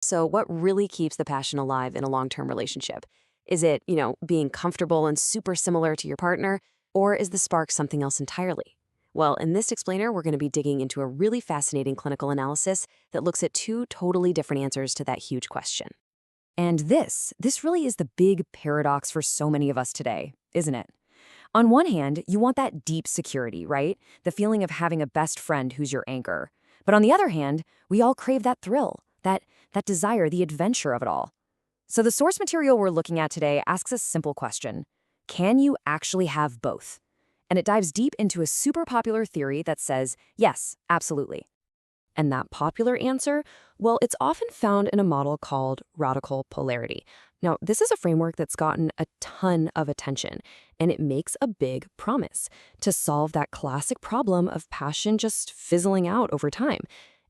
So what really keeps the passion alive in a long-term relationship? Is it, being comfortable and super similar to your partner, or is the spark something else entirely? Well, in this explainer, we're going to be digging into a really fascinating clinical analysis that looks at two totally different answers to that huge question. And this really is the big paradox for so many of us today, isn't it? On one hand, you want that deep security, right? The feeling of having a best friend who's your anchor. But on the other hand, we all crave that thrill, that desire, the adventure of it all. So the source material we're looking at today asks a simple question. Can you actually have both? And it dives deep into a super popular theory that says, yes, absolutely. And that popular answer? Well, it's often found in a model called radical polarity. Now, this is a framework that's gotten a ton of attention, and it makes a big promise to solve that classic problem of passion just fizzling out over time.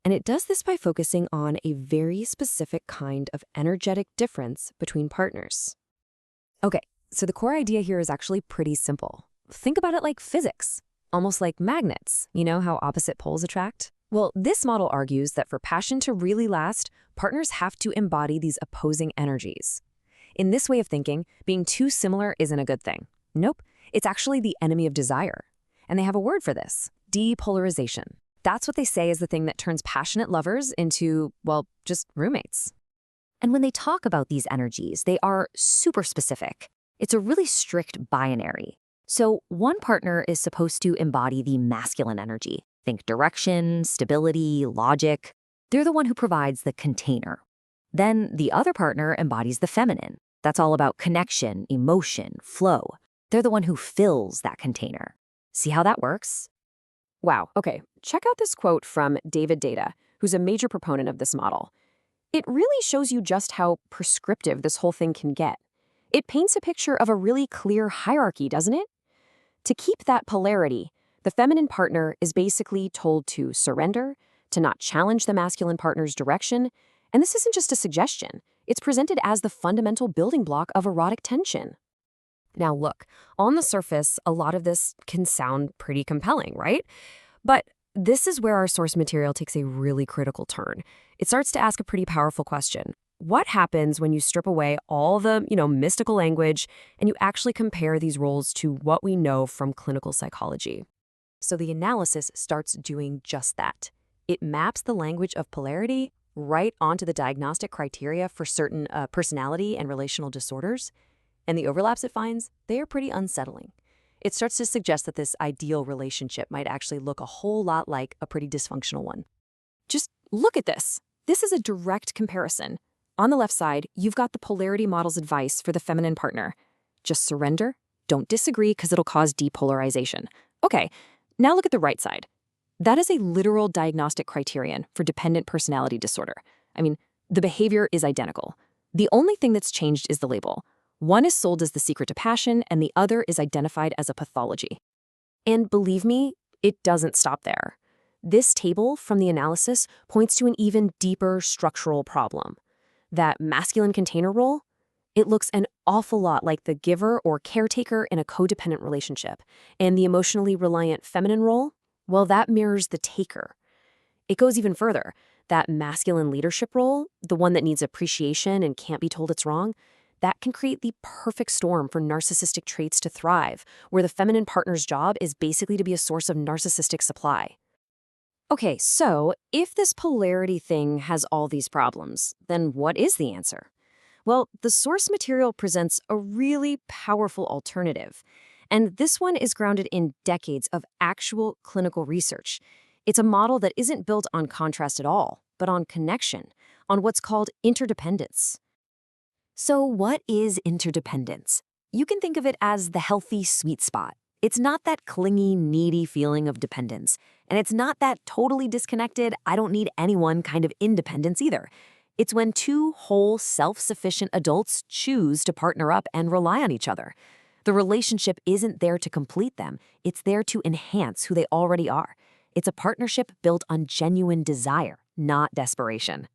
And it does this by focusing on a very specific kind of energetic difference between partners. Okay, so the core idea here is actually pretty simple. Think about it like physics, almost like magnets. You know how opposite poles attract? Well, this model argues that for passion to really last, partners have to embody these opposing energies. In this way of thinking, being too similar isn't a good thing. Nope, it's actually the enemy of desire. And they have a word for this, depolarization. That's what they say is the thing that turns passionate lovers into, well, just roommates. And when they talk about these energies, they are super specific. It's a really strict binary. So one partner is supposed to embody the masculine energy. Think direction, stability, logic. They're the one who provides the container. Then the other partner embodies the feminine. That's all about connection, emotion, flow. They're the one who fills that container. See how that works? Wow, okay, check out this quote from David Data, who's a major proponent of this model. It really shows you just how prescriptive this whole thing can get. It paints a picture of a really clear hierarchy, doesn't it? To keep that polarity, the feminine partner is basically told to surrender, to not challenge the masculine partner's direction, and this isn't just a suggestion. It's presented as the fundamental building block of erotic tension. Now look, on the surface, a lot of this can sound pretty compelling, right? But this is where our source material takes a really critical turn. It starts to ask a pretty powerful question. What happens when you strip away all the, mystical language and you actually compare these roles to what we know from clinical psychology? So the analysis starts doing just that. It maps the language of polarity right onto the diagnostic criteria for certain personality and relational disorders. And the overlaps it finds, they are pretty unsettling. It starts to suggest that this ideal relationship might actually look a whole lot like a pretty dysfunctional one. Just look at this. This is a direct comparison. On the left side, you've got the polarity model's advice for the feminine partner. Just surrender, don't disagree because it'll cause depolarization. Okay, now look at the right side. That is a literal diagnostic criterion for dependent personality disorder. I mean, the behavior is identical. The only thing that's changed is the label. One is sold as the secret to passion, and the other is identified as a pathology. And believe me, it doesn't stop there. This table from the analysis points to an even deeper structural problem. That masculine container role, it looks an awful lot like the giver or caretaker in a codependent relationship. And the emotionally reliant feminine role, well, that mirrors the taker. It goes even further. That masculine leadership role, the one that needs appreciation and can't be told it's wrong, that can create the perfect storm for narcissistic traits to thrive, where the feminine partner's job is basically to be a source of narcissistic supply. Okay, so if this polarity thing has all these problems, then what is the answer? Well, the source material presents a really powerful alternative. And this one is grounded in decades of actual clinical research. It's a model that isn't built on contrast at all, but on connection, on what's called interdependence. So what is interdependence? You can think of it as the healthy sweet spot. It's not that clingy, needy feeling of dependence. And it's not that totally disconnected, I don't need anyone kind of independence either. It's when two whole, self-sufficient adults choose to partner up and rely on each other. The relationship isn't there to complete them. It's there to enhance who they already are. It's a partnership built on genuine desire, not desperation.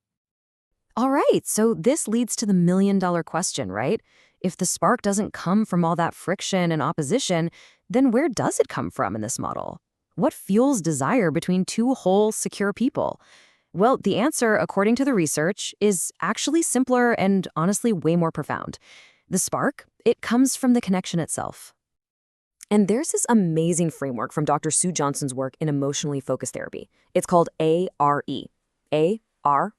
All right, so this leads to the million-dollar question, right? If the spark doesn't come from all that friction and opposition, then where does it come from in this model? What fuels desire between two whole, secure people? Well, the answer, according to the research, is actually simpler and honestly way more profound. The spark, it comes from the connection itself. And there's this amazing framework from Dr. Sue Johnson's work in emotionally focused therapy. It's called ARE. ARE.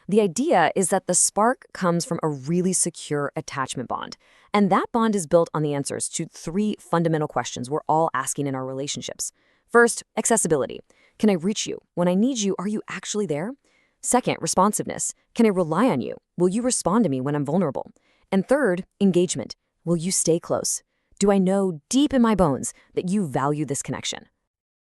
The idea is that the spark comes from a really secure attachment bond. And that bond is built on the answers to three fundamental questions we're all asking in our relationships. First, accessibility. Can I reach you? When I need you, are you actually there? Second, responsiveness. Can I rely on you? Will you respond to me when I'm vulnerable? And third, engagement. Will you stay close? Do I know deep in my bones that you value this connection?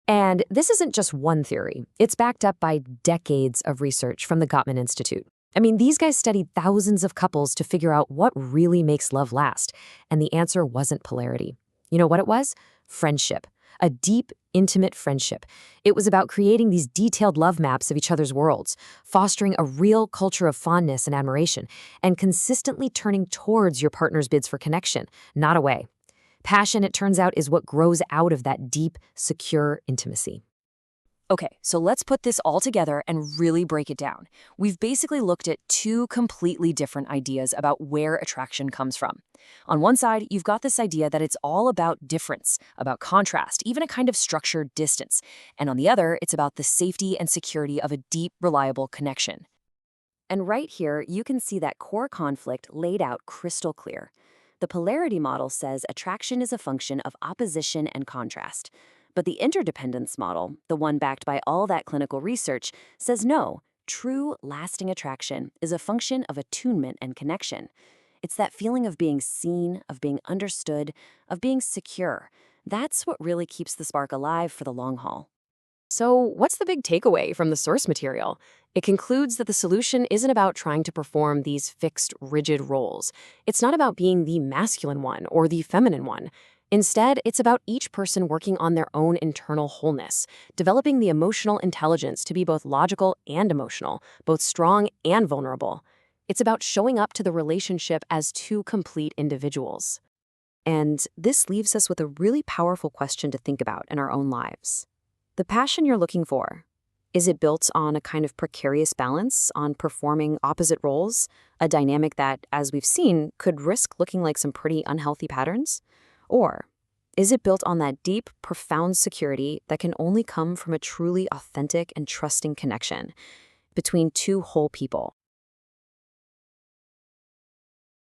And this isn't just one theory. It's backed up by decades of research from the Gottman Institute. I mean, these guys studied thousands of couples to figure out what really makes love last. And the answer wasn't polarity. You know what it was? Friendship. A deep, intimate friendship. It was about creating these detailed love maps of each other's worlds, fostering a real culture of fondness and admiration, and consistently turning towards your partner's bids for connection, not away. Passion, it turns out, is what grows out of that deep, secure intimacy. Okay, so let's put this all together and really break it down. We've basically looked at two completely different ideas about where attraction comes from. On one side, you've got this idea that it's all about difference, about contrast, even a kind of structured distance. And on the other, it's about the safety and security of a deep, reliable connection. And right here, you can see that core conflict laid out crystal clear. The polarity model says attraction is a function of opposition and contrast. But the interdependence model, the one backed by all that clinical research, says no, true, lasting attraction is a function of attunement and connection. It's that feeling of being seen, of being understood, of being secure. That's what really keeps the spark alive for the long haul. So, what's the big takeaway from the source material? It concludes that the solution isn't about trying to perform these fixed, rigid roles. It's not about being the masculine one or the feminine one. Instead, it's about each person working on their own internal wholeness, developing the emotional intelligence to be both logical and emotional, both strong and vulnerable. It's about showing up to the relationship as two complete individuals. And this leaves us with a really powerful question to think about in our own lives. The passion you're looking for, is it built on a kind of precarious balance, on performing opposite roles, a dynamic that, as we've seen, could risk looking like some pretty unhealthy patterns? Or is it built on that deep, profound security that can only come from a truly authentic and trusting connection between two whole people?